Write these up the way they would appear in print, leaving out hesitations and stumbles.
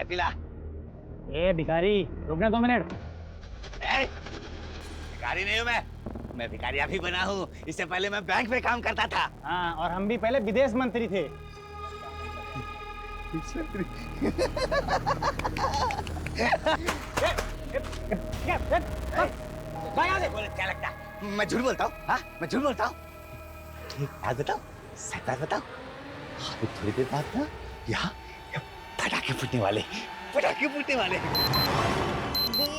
चाय पिला। ए भिखारी, रुकना 2 मिनट। भिखारी नहीं हूँ मैं भिखारी अभी बना हूँ। इससे पहले मैं बैंक में काम करता था। हाँ, और हम भी पहले विदेश मंत्री थे। क्या लगता है मैं झूठ बोलता हूँ? हाँ, मैं झूठ बोलता हूँ। एक बात बताओ, सच बात बताओ। अभी थोड़ी देर बाद ना यहाँ पटाखे फूटने वाले।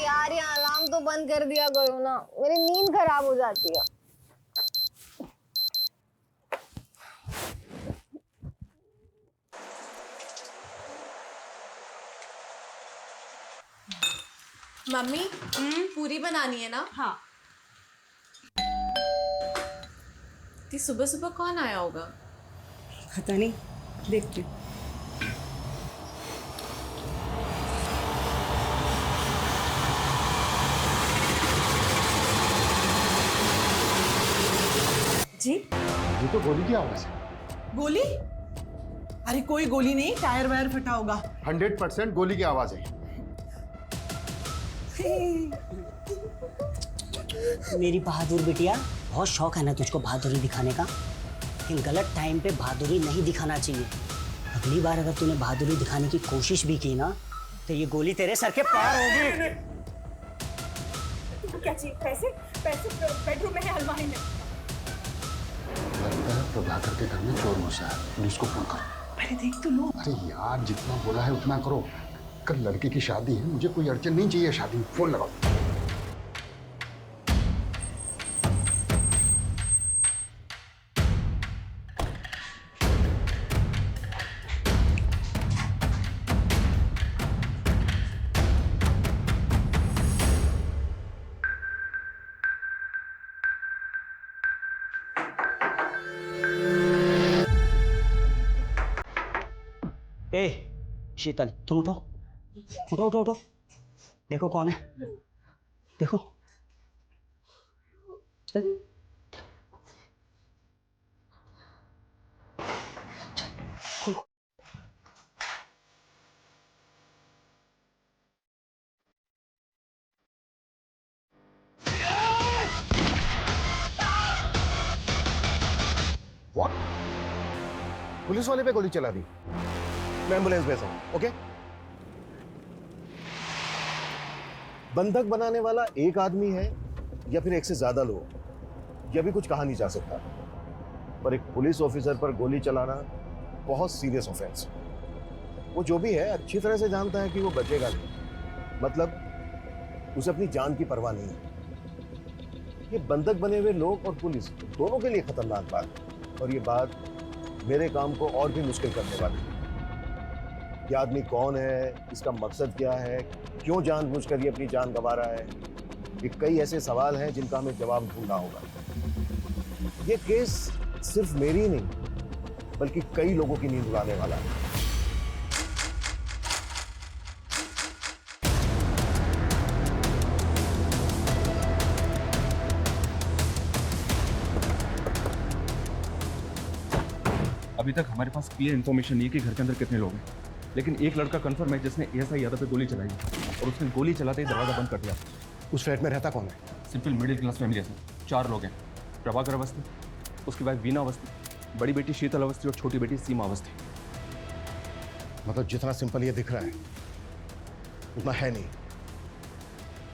यार ये अलार्म तो बंद कर दिया करो ना, मेरी नींद खराब हो जाती है। मम्मी पूरी बनानी है ना? हाँ। सुबह सुबह कौन आया होगा? पता नहीं, देखते हैं। जी ये तो गोली की आवाज है। गोली? अरे कोई गोली नहीं, टायर वायर फटा होगा। 100% गोली की आवाज है। मेरी बहादुर बिटिया, बहुत शौक है ना तुझको बहादुरी दिखाने का, लेकिन गलत टाइम पे बहादुरी नहीं दिखाना चाहिए। अगली बार अगर तूने बहादुरी दिखाने की कोशिश भी की ना, तो ये गोली तेरे सर के पार होगी। क्या चाहिए? पैसे? पैसे बेडरूम में है, अलमारी में। लगता है प्रभाकर के घर में चोर घुसा है। पुलिस को फोन करो। पहले देख तो लो। अरे यार, जितना बोला है उतना करो। कल लड़के की शादी है, मुझे कोई अड़चन नहीं चाहिए शादी में। फोन लगाओ। ए शीतल, तुम उठो उठो उठो उठो। देखो कौन है, देखो। चल। What? पुलिस वाले पे गोली चला दी। मैं एम्बुलेंस भेज रहा हूं। ओके? बंधक बनाने वाला एक आदमी है या फिर एक से ज्यादा लोग, यह भी कुछ कहा नहीं जा सकता। पर एक पुलिस ऑफिसर पर गोली चलाना बहुत सीरियस ऑफेंस है। वो जो भी है अच्छी तरह से जानता है कि वो बचेगा नहीं, मतलब उसे अपनी जान की परवाह नहीं है। ये बंधक बने हुए लोग और पुलिस दोनों के लिए खतरनाक बात है, और ये बात मेरे काम को और भी मुश्किल करने वाली है। ये आदमी कौन है, इसका मकसद क्या है, क्यों जानबूझकर ये अपनी जान गंवा रहा है, ये कई ऐसे सवाल हैं जिनका हमें जवाब ढूंढना होगा। ये केस सिर्फ मेरी नहीं बल्कि कई लोगों की नींद उड़ाने वाला है। अभी तक हमारे पास क्लियर इन्फॉर्मेशन नहीं है कि घर के अंदर कितने लोग हैं, लेकिन एक लड़का कंफर्म है जिसने एएसआई यादव पे गोली चलाई और उसने गोली चलाते ही दरवाजा बंद कर दिया। उस फ्लैट में रहता कौन है? सिंपल मिडिल क्लास फैमिली है सर। 4 लोग हैं। प्रभाकर अवस्थी, उसकी वाइफ वीना अवस्थी, बड़ी बेटी शीतल अवस्थी और छोटी बेटी सीमा अवस्थी। मतलब जितना सिंपल ये दिख रहा है उतना है नहीं,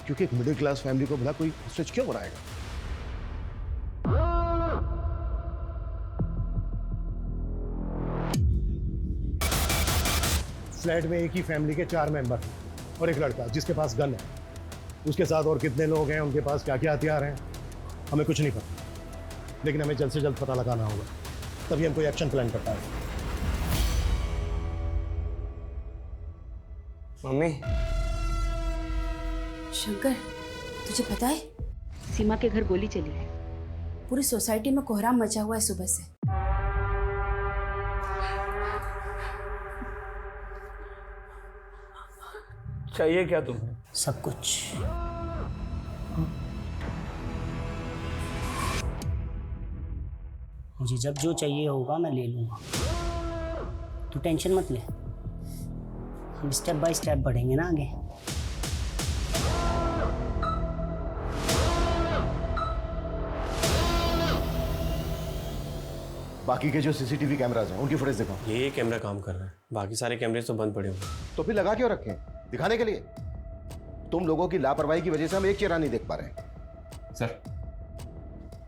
क्योंकि एक मिडिल क्लास फैमिली को भला कोई स्विच क्यों बनाएगा? फ्लैट में एक ही फैमिली के 4 मेंबर और एक लड़का जिसके पास गन है। उसके साथ और कितने लोग हैं, उनके पास क्या क्या हथियार हैं, हमें कुछ नहीं पता, लेकिन हमें जल्द से जल्द पता लगाना होगा, तभी हम कोई एक्शन प्लान कर पाएंगे। मम्मी। शंकर, तुझे पता है सीमा के घर गोली चली है। पूरी सोसाइटी में कोहराम मचा हुआ है सुबह से। चाहिए क्या तुम्हें? सब कुछ। मुझे जब जो चाहिए होगा मैं ले लूंगा, तू टेंशन मत ले। हम स्टेप बाय स्टेप बढ़ेंगे ना आगे। बाकी के जो सीसीटीवी कैमराज हैं उनकी फुटेज दिखाओ। ये कैमरा काम कर रहा है, बाकी सारे कैमरे तो बंद पड़े हुए हैं। तो फिर लगा क्यों रखे हैं? दिखाने के लिए। तुम लोगों की लापरवाही की वजह से हम एक चेहरा नहीं देख पा रहे। सर,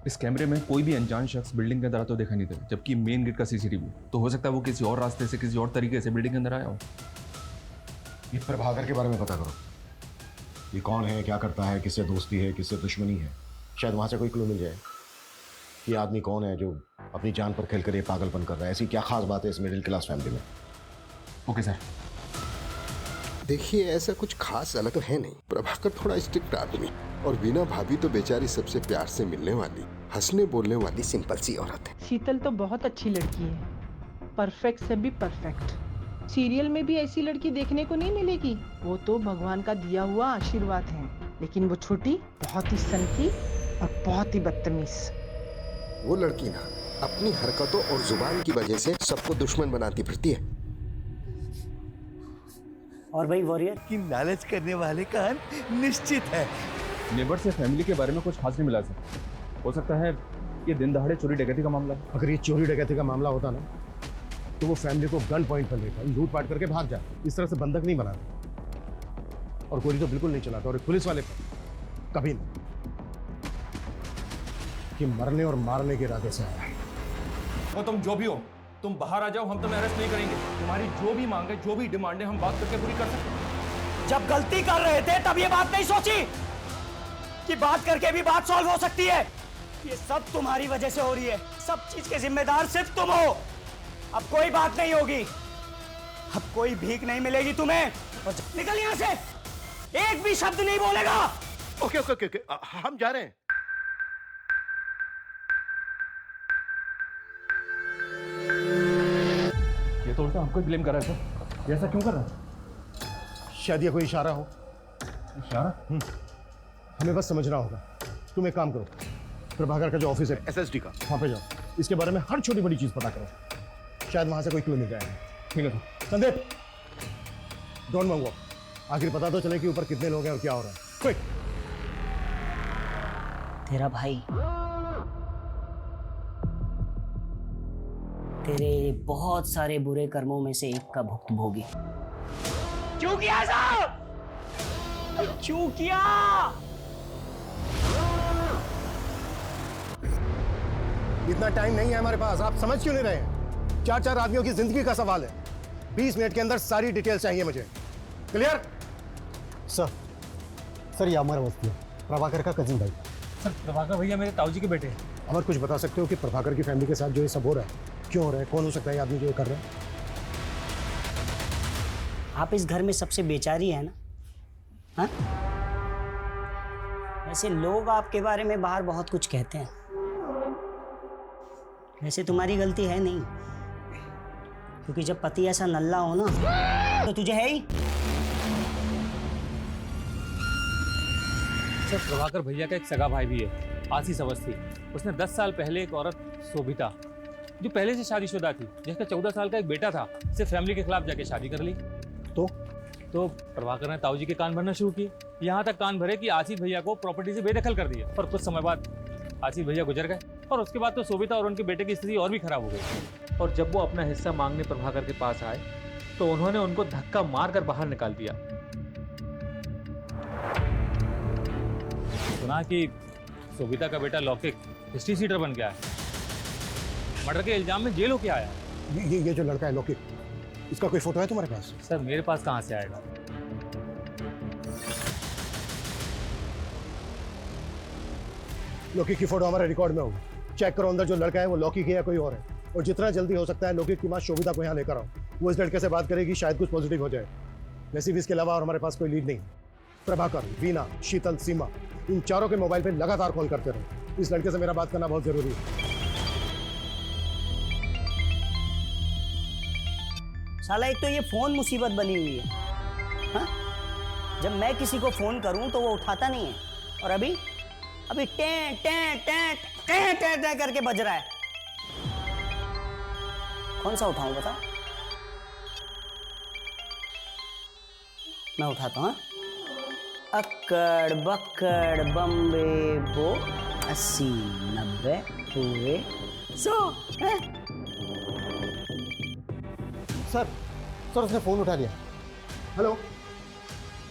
इस कैमरे में कोई भी अनजान शख्स बिल्डिंग के अंदर आता देखा नहीं दे, जबकि मेन गेट का सीसीटीवी तो हो सकता है वो किसी और रास्ते से, किसी और तरीके से बिल्डिंग के अंदर आया हो। ये प्रभाकर के बारे में पता करो। ये कौन है, क्या करता है, किससे दोस्ती है, किससे दुश्मनी है। शायद वहां से कोई क्लू मिल जाए। ये आदमी कौन है जो अपनी जान पर खेलकर ये पागलपन कर रहा है? ऐसी क्या खास बात है इस मिडिल क्लास फैमिली में? Okay sir. देखिए, ऐसा कुछ खास अलग तो है नहीं। प्रभाकर थोड़ा स्ट्रिक्ट आदमी, और वीना भाभी तो बेचारी सबसे प्यार से मिलने वाली, हंसने बोलने वाली सिंपल सी औरत है। शीतल तो बहुत अच्छी लड़की है, परफेक्ट से भी परफेक्ट। सीरियल में भी ऐसी लड़की देखने को नहीं मिलेगी। वो तो भगवान का दिया हुआ आशीर्वाद है। लेकिन वो छोटी बहुत ही सनकी और बहुत ही बदतमीज। वो लड़की ना अपनी हरकतों और जुबान की वजह से सबको दुश्मन बनाती फिरती है। और भाई वॉरियर कि लालच करने वाले का अंत निश्चित है। नेबर से फैमिली के बारे में कुछ खास नहीं मिला सर। हो सकता है ये दिन दहाड़े चोरी डकैती का मामला है। अगर ये चोरी डकैती का मामला होता ना तो वो फैमिली को गन पॉइंट पर लेकर लूटपाट करके भाग जाते। इस तरह से बंधक नहीं बनाते। और गोली तो बिल्कुल नहीं चलाता। और एक पुलिस वाले पर कभी नहीं, कि मरने और मारने के इरादे से आया है। वो तुम जो भी हो, तुम बाहर आ जाओ, हम तुम्हें अरेस्ट नहीं करेंगे। तुम्हारी जो भी मांग है, जो भी डिमांड है, हम बात करके पूरी कर सकते हैं। जब गलती कर रहे थे तब ये बात नहीं सोची कि बात करके भी बात सॉल्व हो सकती है। ये सब तुम्हारी वजह से हो रही है। सब चीज के जिम्मेदार सिर्फ तुम हो। अब कोई बात नहीं होगी, अब कोई भीख नहीं मिलेगी तुम्हें। और निकल यहां से, एक भी शब्द नहीं बोलेगा। ओके ओके ओके, हम जा रहे हैं। ये तो उल्टा हमको ब्लेम कर रहा है सर। ये ऐसा क्यों कर रहा है? शायद ये कोई इशारा हो। इशारा? हमें बस समझना होगा। तुम एक काम करो, प्रभाकर का जो ऑफिस है एसएसडी का, वहां पे जाओ। इसके बारे में हर छोटी बड़ी चीज पता करो। शायद वहां से कोई क्लू मिल जाएगा। ठीक है संदीप, डोंट मंगो। आखिर पता तो चले कि ऊपर कितने लोग हैं और क्या हो रहा है। क्विक। तेरा भाई तेरे बहुत सारे बुरे कर्मों में से एक का भुक्तभोगी। क्यों किया साहब? क्यों किया? इतना टाइम नहीं है हमारे पास। आप समझ क्यों नहीं रहे हैं? 4-4 आदमियों की जिंदगी का सवाल है। 20 मिनट के अंदर सारी डिटेल चाहिए मुझे। क्लियर? सर ये अमर अवस्थी है, प्रभाकर का कजिन भाई। सर प्रभाकर भैया मेरे ताऊजी के बेटे हैं। अमर, कुछ बता सकते हो कि प्रभाकर की फैमिली के साथ जो ये सब हो रहा है क्यों हो रहा है? कौन हो सकता है ये आदमी जो ये कर रहा है? आप इस घर में सबसे बेचारी है ना? हाँ? वैसे लोग आपके बारे में बाहर बहुत कुछ कहते हैं। वैसे तुम्हारी गलती है नहीं, क्योंकि जब पति ऐसा नल्ला हो ना तो तुझे है ही। सर प्रभाकर भैया का एक सगा भाई भी है, आशीष अवस्थी। उसने 10 साल पहले एक औरत शोभिता, जो पहले से शादीशुदा थी, जिसका 14 साल का एक बेटा था, से फैमिली के खिलाफ जाके शादी कर ली। तो प्रभाकर ने ताऊजी के कान भरना शुरू किए। यहाँ तक कान भरे कि आशीष भैया को प्रॉपर्टी से बेदखल कर दिया। और कुछ समय बाद आशीष भैया गुजर गए। और उसके बाद तो शोभिता और उनके बेटे की स्थिति और भी खराब हो गई। और जब वो अपना हिस्सा मांगने प्रभाकर के पास आए तो उन्होंने उनको धक्का मारकर बाहर निकाल दिया। सुना कि शोभिता का बेटा लौकिक हिस्ट्री सीटर बन गया है। मर्डर के इल्जाम में जेल होके आया। ये जो लड़का है लौकिक, इसका कोई फोटो है तुम्हारे पास? सर मेरे पास कहाँ से आएगा? लौकिक की फोटो हमारे रिकॉर्ड में होगी। चेक करो अंदर जो लड़का है वो लौकिक है या कोई और है। और जितना जल्दी हो सकता है लौकिक की मां शोभिता को यहाँ लेकर आओ। वो इस लड़के से बात करेगी, शायद कुछ पॉजिटिव हो जाए। वैसे भी इसके अलावा और हमारे पास कोई लीड नहीं। प्रभाकर, वीना, शीतल, सीमा, इन चारों के मोबाइल पे लगातार कॉल करते रहो। इस लड़के से मेरा बात करना बहुत जरूरी है। साला एक तो ये फोन मुसीबत बनी हुई है। हाँ? जब मैं किसी को फोन करूं तो वो उठाता नहीं है, और अभी टे टे टे टे टे टे करके बज रहा है। कौन सा उठाऊं बता? मैं उठाता हूँ। अक्कड़ बक्कड़ बम्बे बो 80 90 पूरे 100। सर उसने फोन उठा लिया। हेलो,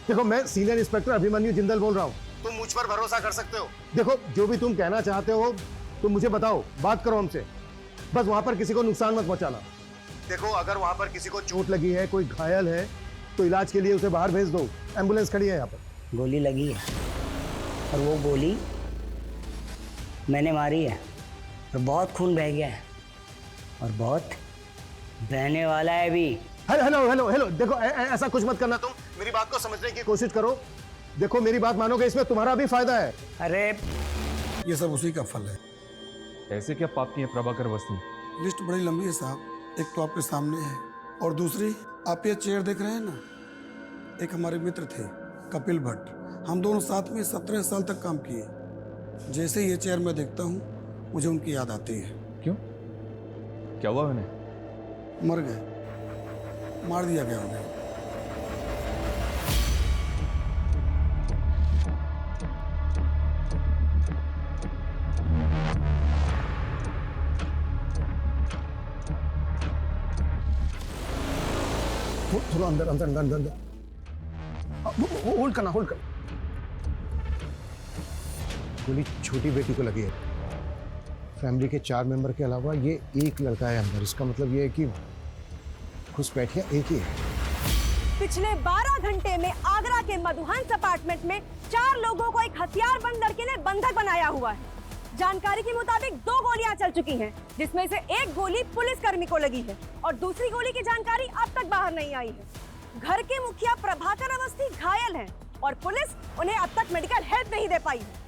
देखो मैं सीनियर इंस्पेक्टर अभिमन्यु जिंदल बोल रहा हूँ। तुम मुझ पर भरोसा कर सकते हो। देखो जो भी तुम कहना चाहते हो तुम मुझे बताओ, बात करो हमसे। बस वहां पर किसी को नुकसान मत पहुंचाना। देखो अगर वहां पर किसी को चोट लगी है, कोई घायल है, तो इलाज के लिए उसे बाहर भेज दो। एम्बुलेंस खड़ी है यहाँ पर। गोली लगी है और वो गोली मैंने मारी है और बहुत खून बह गया है और बहुत बहने वाला है भी। हेलो, देखो ऐसा कुछ मत करना। तुम मेरी बात को समझने की कोशिश करो। देखो मेरी बात मानोगे, इसमें तुम्हारा भी फायदा है। अरे ये सब उसी का फल है। ऐसे क्या पाप किए प्रभाकर अवस्थी? लिस्ट बड़ी लंबी है साहब। एक तो आपके सामने है और दूसरी आप ये चेयर देख रहे हैं ना, एक हमारे मित्र थे कपिल भट्ट। हम दोनों साथ में 17 साल तक काम किए। जैसे ये चेयर मैं देखता हूँ मुझे उनकी याद आती है। क्यों, क्या हुआ उन्हें? मर गए, मार दिया गया उन्हें। थोड़ा अंदर होल्ड करना। गोली छोटी बेटी को लगी है। फैमिली के 4 मेंबर के अलावा ये एक लड़का है अंदर। इसका मतलब ये है कि घुसपैठिया एक ही है। पिछले 12 घंटे में आगरा के मधुहंस अपार्टमेंट में 4 लोगों को एक हथियारबंद लड़के ने बंधक बनाया हुआ है। जानकारी के मुताबिक 2 गोलियां चल चुकी हैं, जिसमें से एक गोली पुलिसकर्मी को लगी है और दूसरी गोली की जानकारी अब तक बाहर नहीं आई है। घर के मुखिया प्रभाकर अवस्थी घायल हैं और पुलिस उन्हें अब तक मेडिकल हेल्प नहीं दे पाई है।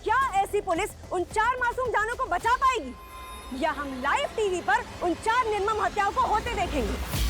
क्या ऐसी पुलिस उन 4 मासूम जानों को बचा पाएगी, या हम लाइव टीवी पर उन 4 निर्मम हत्याओं को होते देखेंगे?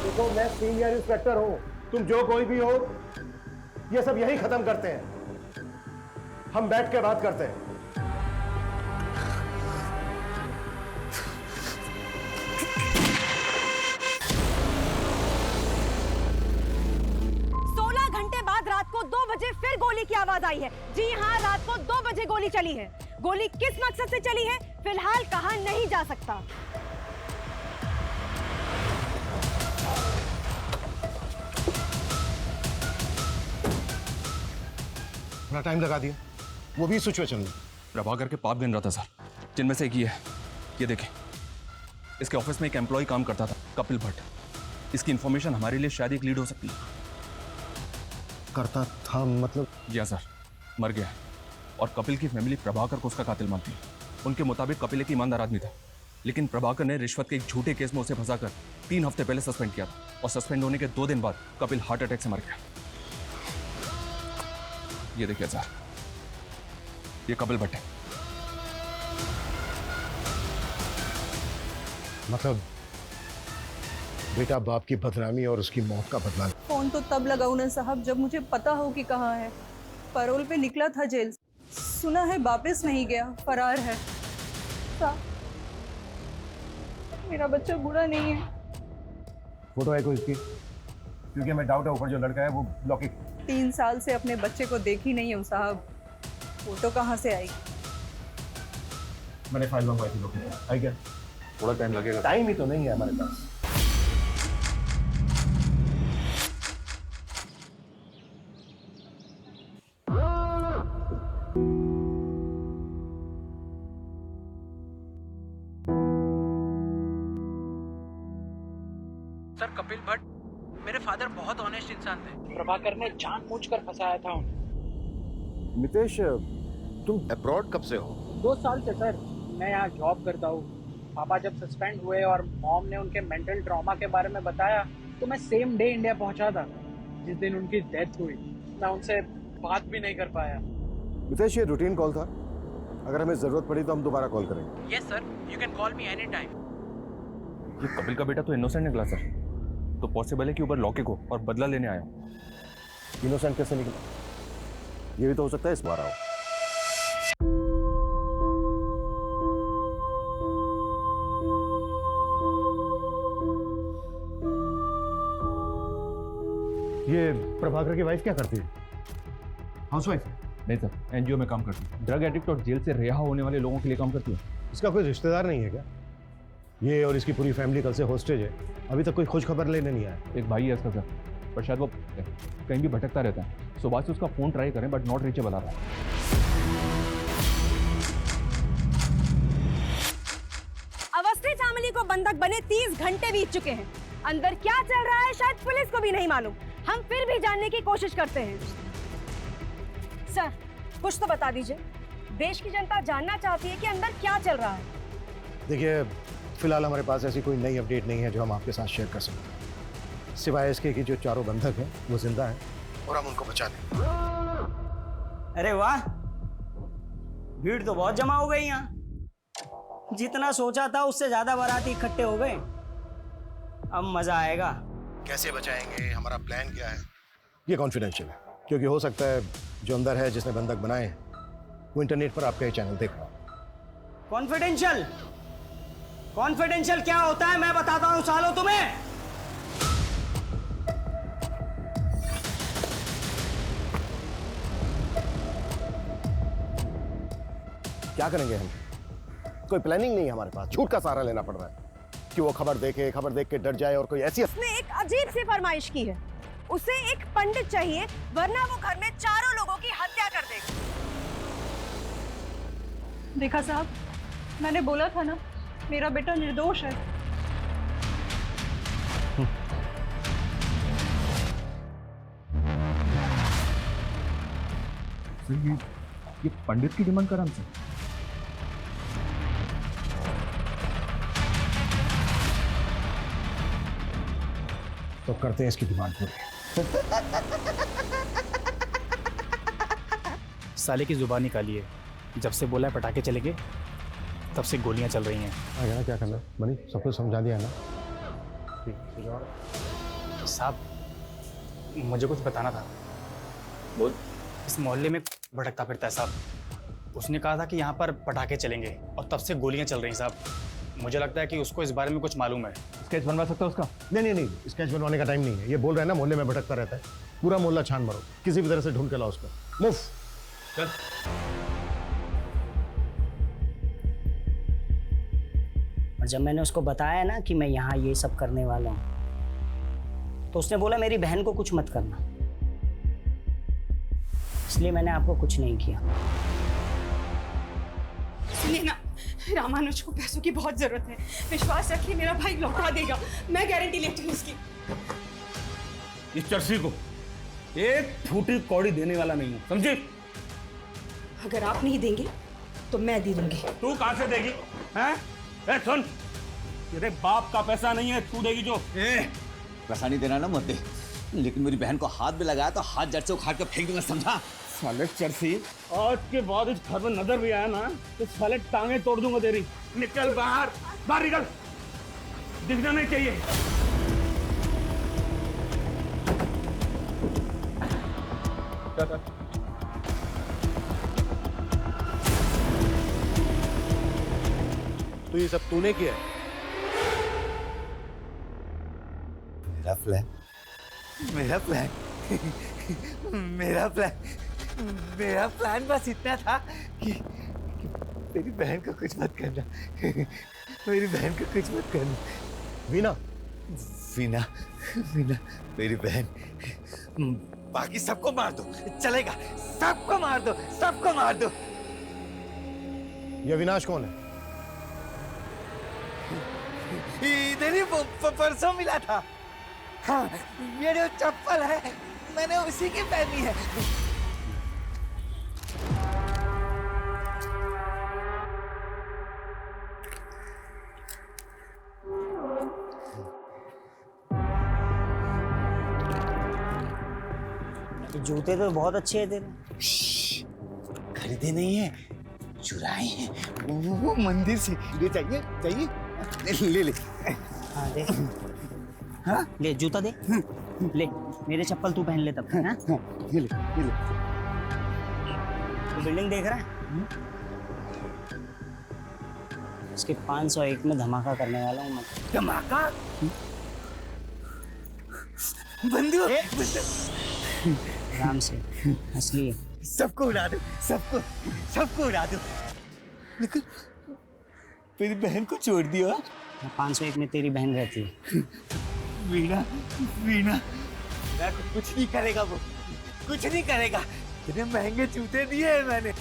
देखो मैं सीनियर इंस्पेक्टर हूँ, तुम जो कोई भी हो, ये सब यही खत्म करते हैं। हम बैठ के बात करते हैं। 16 घंटे बाद रात को 2 बजे फिर गोली की आवाज आई है। जी हाँ, रात को 2 बजे गोली चली है। गोली किस मकसद से चली है फिलहाल कहा नहीं जा सकता। बड़ा टाइम लगा दिया, वो भी सिचुएशन में। प्रभाकर के पाप गिन रहा था सर, जिनमें से एक ये है। ये देखें, इसके ऑफिस में एक एम्प्लॉय काम करता था, कपिल भट्ट। इसकी इंफॉर्मेशन हमारे लिए शायद एक लीड हो सकती है। करता था मतलब? जी हाँ सर, मर गया है और कपिल की फैमिली प्रभाकर को उसका कातिल मानती है। उनके मुताबिक कपिल एक ईमानदार आदमी था, लेकिन प्रभाकर ने रिश्वत के एक झूठे केस में उसे फंसाकर 3 हफ्ते पहले सस्पेंड किया था और सस्पेंड होने के 2 दिन बाद कपिल हार्ट अटैक से मर गया। ये देखिए सर, ये कपिल भट्ट है। मतलब बेटा बाप की बदनामी और उसकी मौत का बदला। फोन तो तब लगाऊं ना साहब जब मुझे पता हो कि कहाँ है। पैरोल पे निकला था जेल से, सुना है वापस नहीं गया, फरार है। मेरा बच्चा बुरा नहीं है। फोटो है कोई इसकी? क्योंकि हमें डाउट है ऊपर जो लड़का है वो लॉकी। 3 साल से अपने बच्चे को देखी नहीं हूँ साहब, फोटो कहाँ से आई? मैंने फाइल मंगवाई थी, लॉकी आई क्या? थोड़ा टाइम लगेगा। टाइम ही तो नहीं है हमारे पास। सर कपिल भट्ट मेरे फादर बहुत ऑनेस्ट इंसान थे। प्रभाकर ने जानबूझकर फंसाया था उन्हें। मितेश, तुम अब्रॉड कब से हो? 2 साल से सर। मैं यहाँ जॉब करता हूँ। पापा जब सस्पेंड हुए और मॉम ने उनके मेंटल ट्रॉमा के बारे में बताया तो मैं सेम डे इंडिया पहुँचा था जिस दिन उनकी डेथ हुई। मैं उनसे बात भी नहीं कर पाया। मितेश, ये रूटीन कॉल था। अगर हमें जरूरत पड़ी तो हम दोबारा कॉल करेंगे। Yes sir, you can call me any time. ये कपिल का बेटा तो इनोसेंट निकला सर, तो पॉसिबल है कि ऊपर लौकिक हो और बदला लेने आया हो। इनोसेंट कैसे निकला? ये भी तो हो सकता है इस बार आओ। ये प्रभाकर की वाइफ क्या करती है? हाउसवाइफ है? नहीं सर, एनजीओ में काम करती है। ड्रग एडिक्ट और जेल से रिहा होने वाले लोगों के लिए काम करती है। इसका कोई रिश्तेदार नहीं है क्या? ये और इसकी पूरी फैमिली कल से हॉस्टेज है। अभी तक कोई खोज खबर लेने नहीं आया। एक भाई है इसका सर, पर शायद वो कहीं भी भटकता रहता है। सुबह से उसका फोन ट्राई करें बट नॉट रीचेबल आ रहा है। अवस्थी फैमिली को बंधक बने 30 घंटे बीत चुके हैं। अंदर क्या चल रहा है शायद पुलिस को भी नहीं मालूम। हम फिर भी जानने की कोशिश करते हैं। सर, कुछ तो बता दीजिए। देश की जनता जानना चाहती है कि अंदर क्या चल रहा है। देखिए, फिलहाल हमारे पास ऐसी कोई नई अपडेट नहीं है जो हम आपके साथ शेयर कर सकते, सिवाय इसके कि जो चारों बंधक हैं वो जिंदा हैं और हम उनको बचा लें। अरे वाह, भीड़ तो बहुत जमा हो गई यहाँ। जितना सोचा था उससे ज्यादा बाराती इकट्ठे हो गए। अब मजा आएगा। कैसे बचाएंगे, हमारा प्लान क्या है, ये कॉन्फिडेंशियल है, क्योंकि हो सकता है जो अंदर है जिसने बंधक बनाए हैं वो इंटरनेट पर आपका ये चैनल देख रहा हो। कॉन्फिडेंशियल? कॉन्फिडेंशियल क्या होता है मैं बताता हूँ सालों तुम्हें। क्या करेंगे हम? कोई प्लानिंग नहीं है हमारे पास। झूठ का सहारा लेना पड़ रहा है कि वो खबर देखे, खबर देख के डर जाए और कोई ऐसी। उसने एक अजीब सी फरमाइश की है। उसे एक पंडित चाहिए वरना वो घर में चारों लोगों की हत्या कर देगा। देखा साहब, मैंने बोला था ना, मेरा बेटा निर्दोष है। सर, ये पंडित की डिमांड करा हमसे। तो करते हैं इसकी डिमांड पूरी। साले की जुबान निकाली है। जब से बोला है पटाखे चलेंगे तब से गोलियां चल रही हैं। आगे ना क्या करना बनी, सब कुछ समझा दिया है ना? साहब, मुझे कुछ बताना था। बोल। इस मोहल्ले में भटकता फिरता है साहब। उसने कहा था कि यहाँ पर पटाखे चलेंगे और तब से गोलियां चल रही हैं साहब। मुझे लगता है कि उसको इस बारे में कुछ मालूम है। स्केच बनवा सकता है उसका? नहीं, स्केच बनवाने का टाइम नहीं है। ये बोल रहे हैं ना मोहल्ले में भटकता रहता है। पूरा मोहल्ला छान मारो, किसी भी तरह से ढूंढ के लाओ उसको। मूव। चल। और जब मैंने उसको बताया ना कि मैं यहाँ ये सब करने वाला हूँ तो उसने बोला मेरी बहन को कुछ मत करना, इसलिए मैंने आपको कुछ नहीं किया। सुनिए ना, रामानुज को पैसों की बहुत जरूरत है। विश्वास रखिए, मेरा भाई लौटा देगा। मैं गारंटी लेती हूँ उसकी। इस चर्सी को एक फूटी कौड़ी देने वाला नहीं हूँ, समझे? अगर आप नहीं देंगे तो मैं दे दूंगी। तू कहाँ से देगी? हैं? ए सुन, तेरे बाप का पैसा नहीं है, तू देगी जो। पैसा नहीं देना ना मत दे, लेकिन मेरी बहन को हाथ में लगाया तो हाथ जड़ से उखाड़ के फेंक दूंगा, समझा? साले चर्सी, आज के बाद इस घर में नजर भी आया ना तो साले टांगे तोड़ दूंगा तेरी। निकल बाहर, बाहर निकल, दिखना नहीं चाहिए। तो ये सब तूने किया है? मेरा प्लान मेरा प्लान बस इतना था कि मेरी बहन को कुछ मत करना। मेरी बहन को कुछ मत करना। वीना मेरी बहन। बाकी सबको मार दो, चलेगा। सबको मार दो। ये अविनाश कौन है? इधर ही परसों मिला था। हाँ, ये जो चप्पल है मैंने उसी की पहनी है। ये जूते तो बहुत अच्छे हैं तेरे। खरीदे नहीं है, चुराए हैं वो मंदिर से। ले चाहिए चाहिए ले ले। हाँ दे। हाँ ले जूता दे। ले मेरे चप्पल तू पहन ले तब। हाँ ये ले ये ले। तो बिल्डिंग देख रहा है? उसके 501 में धमाका करने वाला हूँ मैं। धमाका? बंदूक? आराम से असली है। सबको उड़ा दो, सबको उड़ा दो। लेकिन मेरी बहन को छोड़ दिया। 501 में तेरी बहन रहती है। वीणा मैं कुछ नहीं करेगा, वो कुछ नहीं करेगा। इतने महंगे जूते दिए हैं मैंने।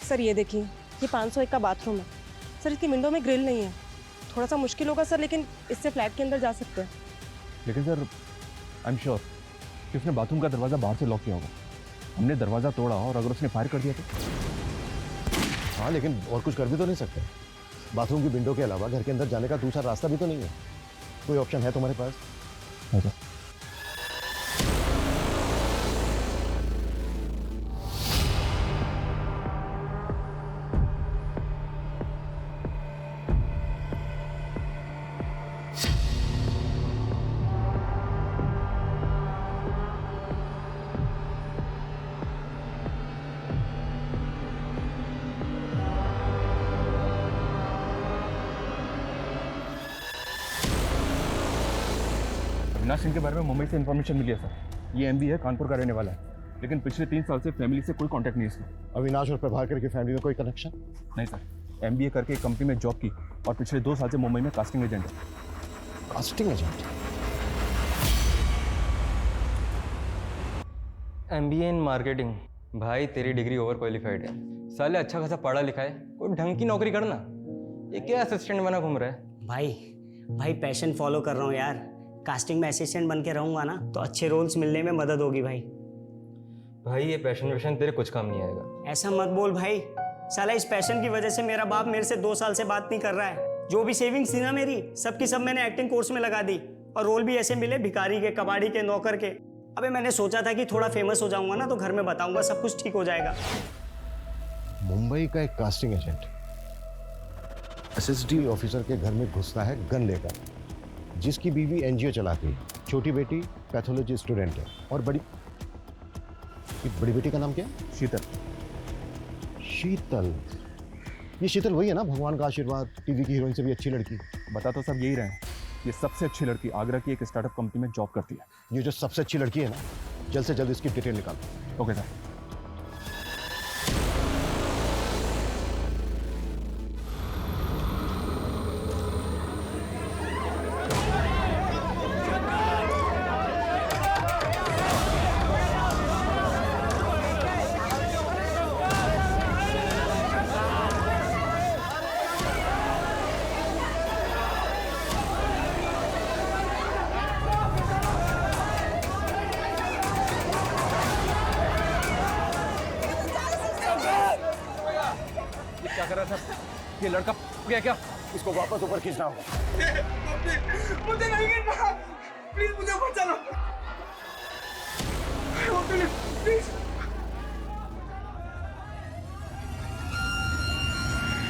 सर ये देखिए, ये 501 का बाथरूम है। सर इसकी विंडो में ग्रिल नहीं है, थोड़ा सा मुश्किल होगा सर, लेकिन इससे फ्लैट के अंदर जा सकते हैं। लेकिन सर आई एम श्योर कि उसने बाथरूम का दरवाज़ा बाहर से लॉक किया होगा। हमने दरवाज़ा तोड़ा और अगर उसने फायर कर दिया तो? हाँ लेकिन और कुछ कर भी तो नहीं सकते। बाथरूम की विंडो के अलावा घर के अंदर जाने का दूसरा रास्ता भी तो नहीं है। कोई ऑप्शन है तुम्हारे पास? अच्छा। अविनाश सिंह के बारे में मुंबई से इन्फॉर्मेशन मिली है सर। ये MBA है, कानपुर का रहने वाला है, लेकिन पिछले 3 साल से फैमिली से कोई कांटेक्ट नहीं है इसका। अविनाश और प्रभाकर की फैमिली में कोई कनेक्शन? नहीं सर, MBA करके एक कंपनी में जॉब की और पिछले 2 साल से मुंबई में कास्टिंग एजेंट है। Casting agent? MBA in marketing. भाई तेरी डिग्री ओवर क्वालिफाइड है, साले अच्छा खासा पढ़ा लिखा है, कोई ढंग की नौकरी करना। ये क्या असिस्टेंट बना घूम रहा है? भाई पैशन फॉलो कर रहा हूँ यार। कास्टिंग में असिस्टेंट बन के रहूंगा ना तो अच्छे रोल्स मिलने में मदद होगी भाई। भाई ये पैशन तेरे कुछ काम नहीं आएगा। ऐसा मत बोल भाई, साला इस पैशन की वजह से मेरा बाप मेरे से 2 साल से बात नहीं कर रहा है। जो भी सेविंग्स थी ना मेरी, सबकी सब मैंने एक्टिंग कोर्स में लगा दी और रोल भी ऐसे मिले भिखारी के, कबाड़ी के, नौकर के। अबे मैंने सोचा था कि थोड़ा फेमस हो जाऊंगा ना तो घर में बताऊंगा, सब कुछ ठीक हो जाएगा। मुंबई का एक कास्टिंग एजेंट SSD ऑफिसर के घर में घुसता है गन लेकर, जिसकी बीवी NGO चलाती है, छोटी बेटी पैथोलॉजी स्टूडेंट है और बड़ी बेटी का नाम क्या है? शीतल। ये शीतल वही है ना, भगवान का आशीर्वाद, टीवी की हीरोइन से भी अच्छी लड़की। बता तो सब यही रहे हैं। ये सबसे अच्छी लड़की आगरा की एक स्टार्टअप कंपनी में जॉब करती है। ये जो सबसे अच्छी लड़की है ना, जल्द से जल्द इसकी डिटेल निकालो। Okay sir. क्या कर रहा था? ये लड़का गया क्या? इसको वापस ऊपर खींचना होगा। मुझे नहीं गिरना, प्लीज मुझे ऊपर चलो। प्लीज